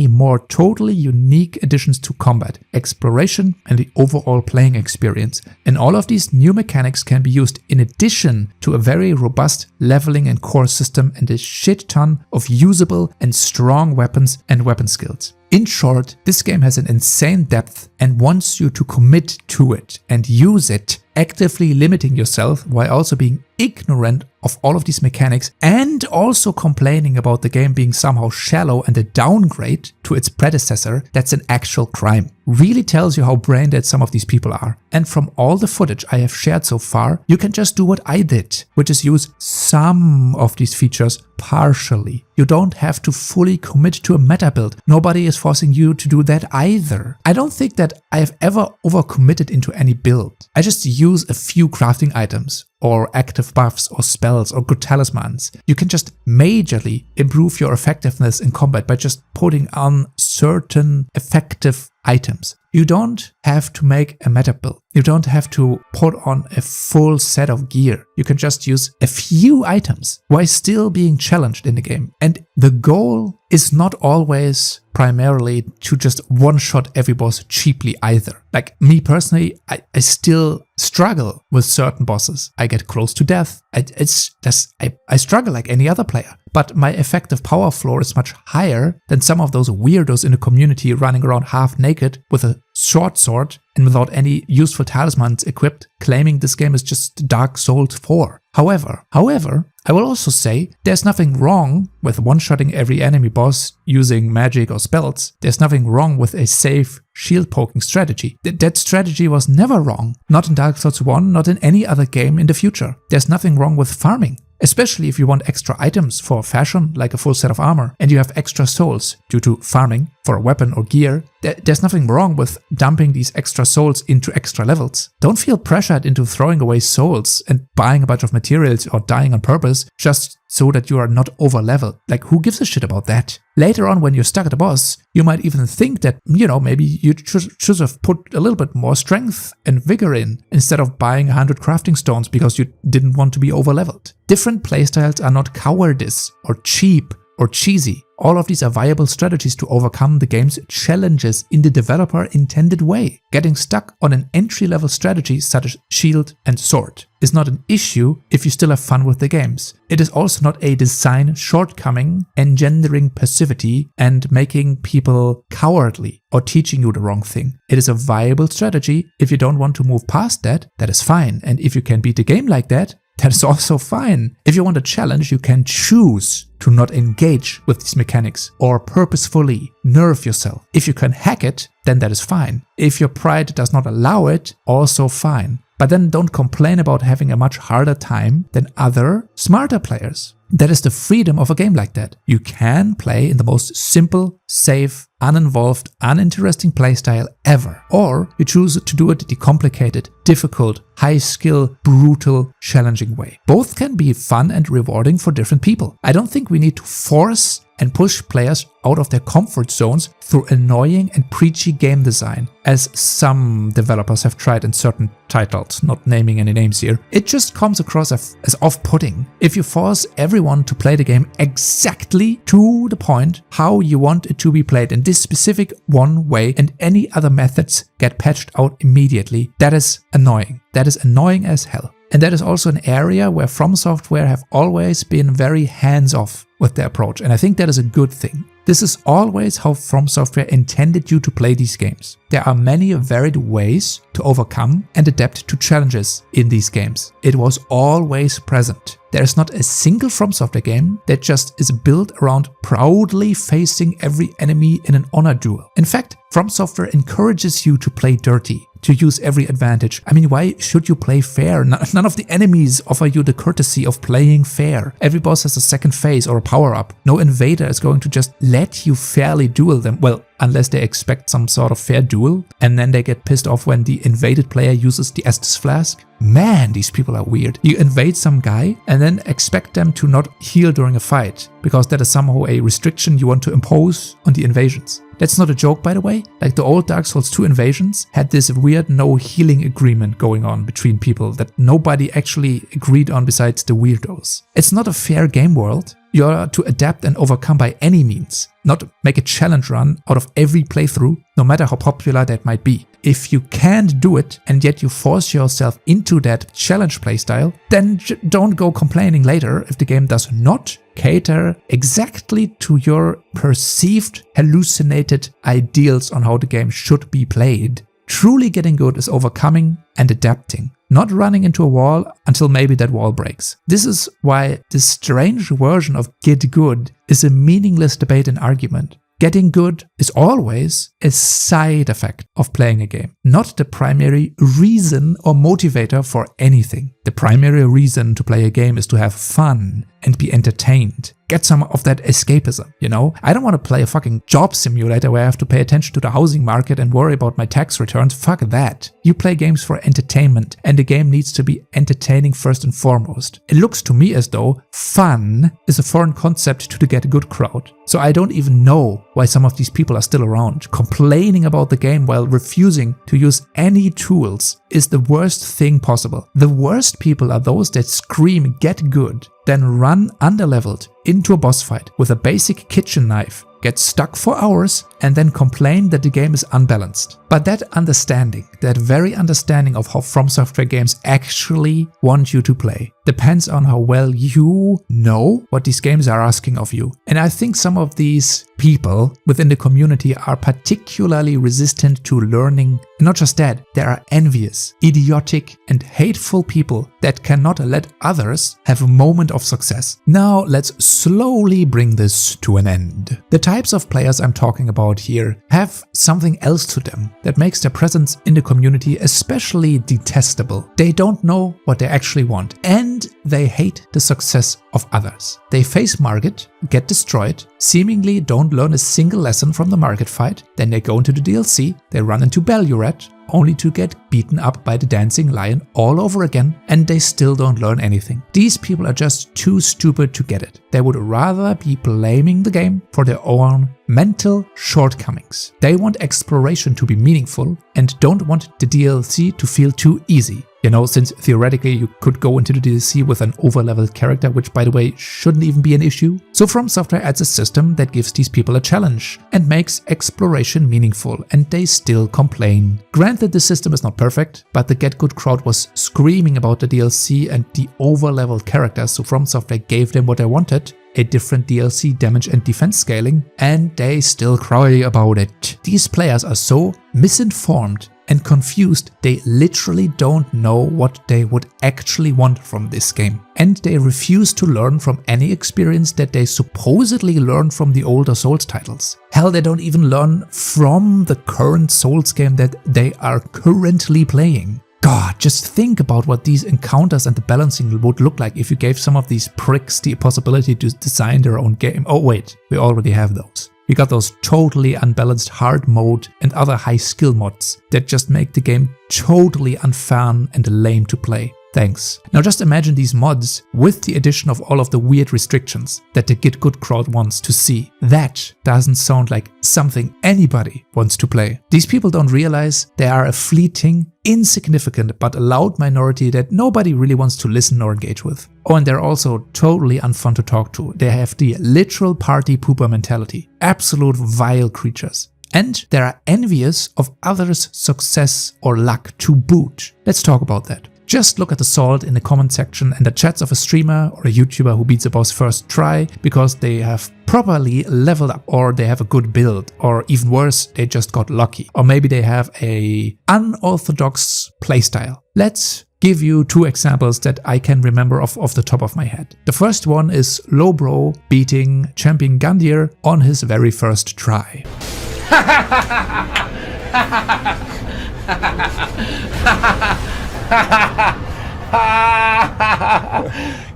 more totally unique additions to combat, exploration, and the overall playing experience. And all of these new mechanics can be used in addition to a very robust leveling and core system and a shit ton of usable and strong weapons and weapon skills. In short, this game has an insane depth and wants you to commit to it and use it, actively limiting yourself while also being ignorant of all of these mechanics and also complaining about the game being somehow shallow and a downgrade to its predecessor. That's an actual crime. Really tells you how brain dead some of these people are. And from all the footage I have shared so far, you can just do what I did, which is use some of these features partially. You don't have to fully commit to a meta build. Nobody is forcing you to do that either. I don't think that I have ever overcommitted into any build. I just use use a few crafting items, or active buffs, or spells, or good talismans. You can just majorly improve your effectiveness in combat by just putting on certain effective items. You don't have to make a meta build. You don't have to put on a full set of gear. You can just use a few items while still being challenged in the game. And the goal is not always primarily to just one-shot every boss cheaply either. Like me personally, I still struggle with certain bosses. I get close to death. I struggle like any other player. But my effective power floor is much higher than some of those weirdos in the community running around half naked with a short sword and without any useful talismans equipped, claiming this game is just Dark Souls 4. However, I will also say there's nothing wrong with one-shotting every enemy boss using magic or spells. There's nothing wrong with a safe shield poking strategy. That strategy was never wrong. Not in Dark Souls 1, not in any other game in the future. There's nothing wrong with farming. Especially if you want extra items for fashion, like a full set of armor, and you have extra souls due to farming for a weapon or gear. There's nothing wrong with dumping these extra souls into extra levels. Don't feel pressured into throwing away souls and buying a bunch of materials or dying on purpose just so that you are not over leveled. Like, who gives a shit about that? Later on, when you're stuck at a boss, you might even think that, maybe you should have put a little bit more strength and vigor in instead of buying 100 crafting stones because you didn't want to be over leveled. Different playstyles are not cowardice or cheap or cheesy. All of these are viable strategies to overcome the game's challenges in the developer-intended way. Getting stuck on an entry-level strategy such as shield and sword is not an issue if you still have fun with the games. It is also not a design shortcoming engendering passivity and making people cowardly or teaching you the wrong thing. It is a viable strategy. If you don't want to move past that, that is fine. And if you can beat the game like that, that is also fine. If you want a challenge, you can choose to not engage with these mechanics or purposefully nerf yourself. If you can hack it, then that is fine. If your pride does not allow it, also fine. But then don't complain about having a much harder time than other, smarter players. That is the freedom of a game like that. You can play in the most simple, safe, uninvolved, uninteresting playstyle ever. Or you choose to do it the complicated, difficult, high-skill, brutal, challenging way. Both can be fun and rewarding for different people. I don't think we need to force and push players out of their comfort zones through annoying and preachy game design, as some developers have tried in certain titles, not naming any names here. It just comes across as off-putting. If you force everyone to play the game exactly to the point how you want it to be played in this specific one way and any other methods get patched out immediately, that is annoying. That is annoying as hell. And that is also an area where From Software have always been very hands-off with their approach, and I think that is a good thing. This is always how From Software intended you to play these games. There are many varied ways to overcome and adapt to challenges in these games. It was always present. There is not a single From Software game that just is built around proudly facing every enemy in an honor duel. In fact, From Software encourages you to play dirty, to use every advantage. I mean, why should you play fair? None of the enemies offer you the courtesy of playing fair. Every boss has a second phase or a power-up. No invader is going to just let you fairly duel them. Well, unless they expect some sort of fair duel, and then they get pissed off when the invaded player uses the Estus flask. Man, these people are weird. You invade some guy and then expect them to not heal during a fight, because that is somehow a restriction you want to impose on the invasions. That's not a joke, by the way. Like the old Dark Souls 2 invasions had this weird no healing agreement going on between people that nobody actually agreed on besides the weirdos. It's not a fair game world. You are to adapt and overcome by any means, not make a challenge run out of every playthrough, no matter how popular that might be. If you can't do it and yet you force yourself into that challenge playstyle, then don't go complaining later if the game does not cater exactly to your perceived hallucinated ideals on how the game should be played. Truly getting good is overcoming and adapting, not running into a wall until maybe that wall breaks. This is why this strange version of get good is a meaningless debate and argument. Getting good is always a side effect of playing a game, not the primary reason or motivator for anything. The primary reason to play a game is to have fun and be entertained. Get some of that escapism, you know? I don't want to play a fucking job simulator where I have to pay attention to the housing market and worry about my tax returns. Fuck that. You play games for entertainment, and the game needs to be entertaining first and foremost. It looks to me as though fun is a foreign concept to the Get Good crowd. So I don't even know why some of these people are still around. Complaining about the game while refusing to use any tools is the worst thing possible. The worst people are those that scream "Get Good," then run underleveled into a boss fight with a basic kitchen knife, get stuck for hours, and then complain that the game is unbalanced. But that understanding, that very understanding of how From Software games actually want you to play, depends on how well you know what these games are asking of you. And I think some of these people within the community are particularly resistant to learning. And not just that, they are envious, idiotic, and hateful people that cannot let others have a moment of success. Now let's slowly bring this to an end. The types of players I'm talking about here have something else to them that makes their presence in the community especially detestable. They don't know what they actually want, and they hate the success of others. They face market, get destroyed, seemingly don't learn a single lesson from the market fight, then they go into the DLC, they run into Bellurat, only to get beaten up by the dancing lion all over again, and they still don't learn anything. These people are just too stupid to get it. They would rather be blaming the game for their own mental shortcomings. They want exploration to be meaningful and don't want the DLC to feel too easy. You know, since theoretically you could go into the DLC with an overleveled character, which by the way shouldn't even be an issue. So From Software adds a system that gives these people a challenge and makes exploration meaningful, and they still complain. Granted, the system is not perfect, but the Get Good crowd was screaming about the DLC and the overleveled characters, so From Software gave them what they wanted, a different DLC damage and defense scaling, and they still cry about it. These players are so misinformed and confused, they literally don't know what they would actually want from this game. And they refuse to learn from any experience that they supposedly learned from the older Souls titles. Hell, they don't even learn from the current Souls game that they are currently playing. God, just think about what these encounters and the balancing would look like if you gave some of these pricks the possibility to design their own game. Oh wait, we already have those. We got those totally unbalanced hard mode and other high skill mods that just make the game totally unfun and lame to play. Thanks. Now just imagine these mods with the addition of all of the weird restrictions that the Get Good crowd wants to see. That doesn't sound like something anybody wants to play. These people don't realize they are a fleeting, insignificant but a loud minority that nobody really wants to listen or engage with. Oh, and they're also totally unfun to talk to. They have the literal party pooper mentality. Absolute vile creatures. And they are envious of others' success or luck to boot. Let's talk about that. Just look at the salt in the comment section and the chats of a streamer or a YouTuber who beats a boss first try because they have properly leveled up, or they have a good build, or even worse, they just got lucky, or maybe they have a unorthodox playstyle. Let's give you two examples that I can remember off the top of my head. The first one is Lowbro beating Champion Gandir on his very first try.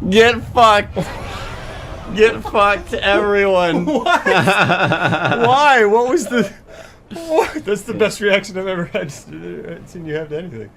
Get fucked. Get fucked, everyone. What? Why? What was the... What? That's the best reaction I've ever had seen you have to anything.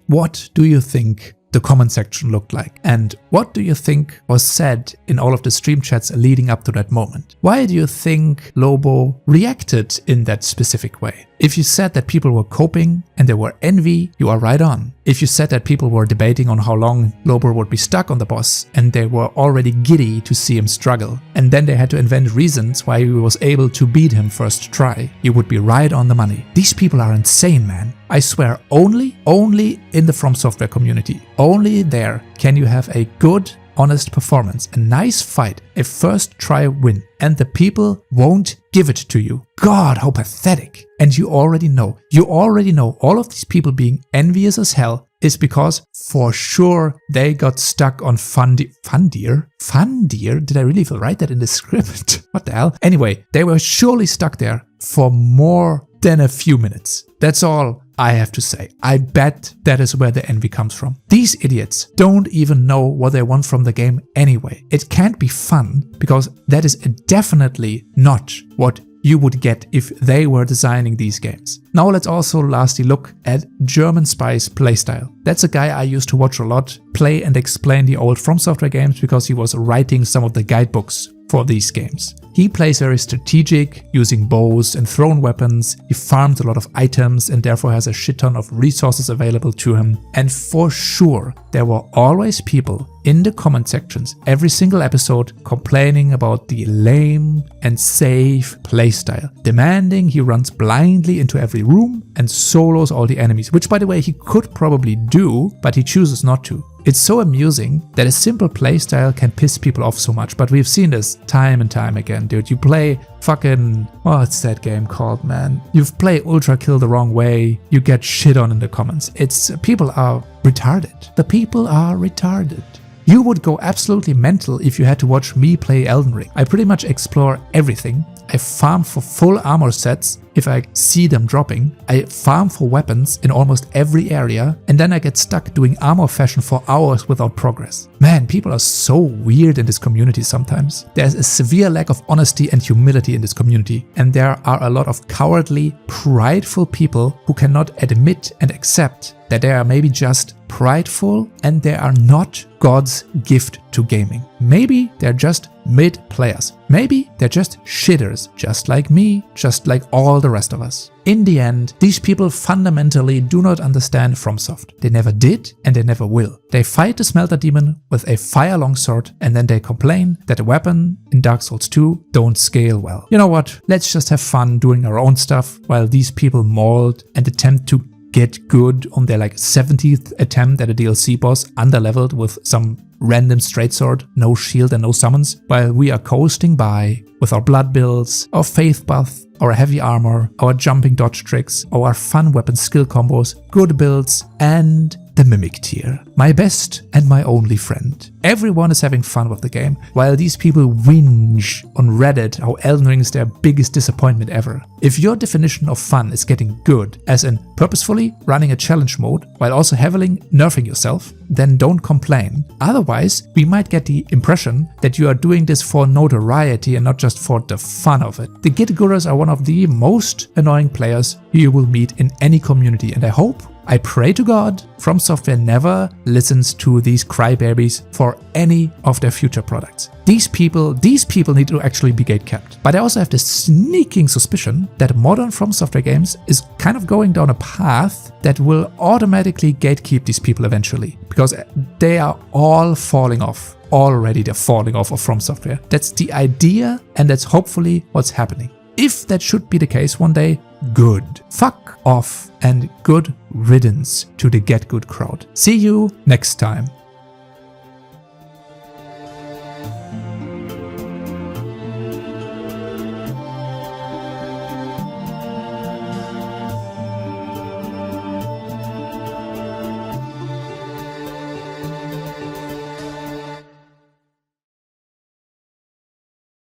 What do you think the comment section looked like? And what do you think was said in all of the stream chats leading up to that moment? Why do you think Lobo reacted in that specific way? If you said that people were coping and there were envy, you are right on. If you said that people were debating on how long Lobo would be stuck on the boss and they were already giddy to see him struggle, and then they had to invent reasons why he was able to beat him first try, you would be right on the money. These people are insane, man. I swear, only in the From Software community, only there can you have a good, honest performance, a nice fight, a first try win, and the people won't give it to you. God, how pathetic. And you already know all of these people being envious as hell is because for sure they got stuck on Fundir? Did I really write that in the script? What the hell? Anyway, they were surely stuck there for more than a few minutes. That's all I have to say. I bet that is where the envy comes from. These idiots don't even know what they want from the game anyway. It can't be fun because that is definitely not what you would get if they were designing these games. Now let's also lastly look at German Spy's playstyle. That's a guy I used to watch a lot, play and explain the old From Software games because he was writing some of the guidebooks for these games. He plays very strategic, using bows and thrown weapons. He farms a lot of items and therefore has a shit ton of resources available to him. And for sure, there were always people in the comment sections every single episode complaining about the lame and safe playstyle, demanding he runs blindly into every room and solos all the enemies, which by the way he could probably do, but he chooses not to. It's so amusing that a simple playstyle can piss people off so much, but we've seen this time and time again, dude. You play fucking, what's that game called, man? You play Ultra Kill the wrong way, you get shit on in the comments. People are retarded. The people are retarded. You would go absolutely mental if you had to watch me play Elden Ring. I pretty much explore everything. I farm for full armor sets if I see them dropping. I farm for weapons in almost every area, and then I get stuck doing armor fashion for hours without progress. Man, people are so weird in this community sometimes. There's a severe lack of honesty and humility in this community, and there are a lot of cowardly, prideful people who cannot admit and accept that they are maybe just prideful and they are not God's gift to gaming. Maybe they're just mid players. Maybe they're just shitters, just like me, just like all the rest of us. In the end, these people fundamentally do not understand FromSoft. They never did and they never will. They fight the Smelter Demon with a fire longsword and then they complain that the weapon in Dark Souls 2 don't scale well. You know what? Let's just have fun doing our own stuff while these people mold and attempt to get good on their 70th attempt at a DLC boss, underleveled with some random straight sword, no shield and no summons, while we are coasting by with our blood builds, our faith buff, our heavy armor, our jumping dodge tricks, our fun weapon skill combos, good builds, and the Mimic tier. My best and my only friend. Everyone is having fun with the game, while these people whinge on Reddit how Elden Ring is their biggest disappointment ever. If your definition of fun is getting good, as in purposefully running a challenge mode while also heavily nerfing yourself, then don't complain. Otherwise, we might get the impression that you are doing this for notoriety and not just for the fun of it. The GIT Guders are one of the most annoying players you will meet in any community, and I pray to God, From Software never listens to these crybabies for any of their future products. These people need to actually be gatekept. But I also have this sneaking suspicion that modern From Software games is kind of going down a path that will automatically gatekeep these people eventually, because they are all falling off. Already they're falling off of From Software. That's the idea, and that's hopefully what's happening. If that should be the case one day, good. Fuck off and good riddance to the Get Good crowd. See you next time.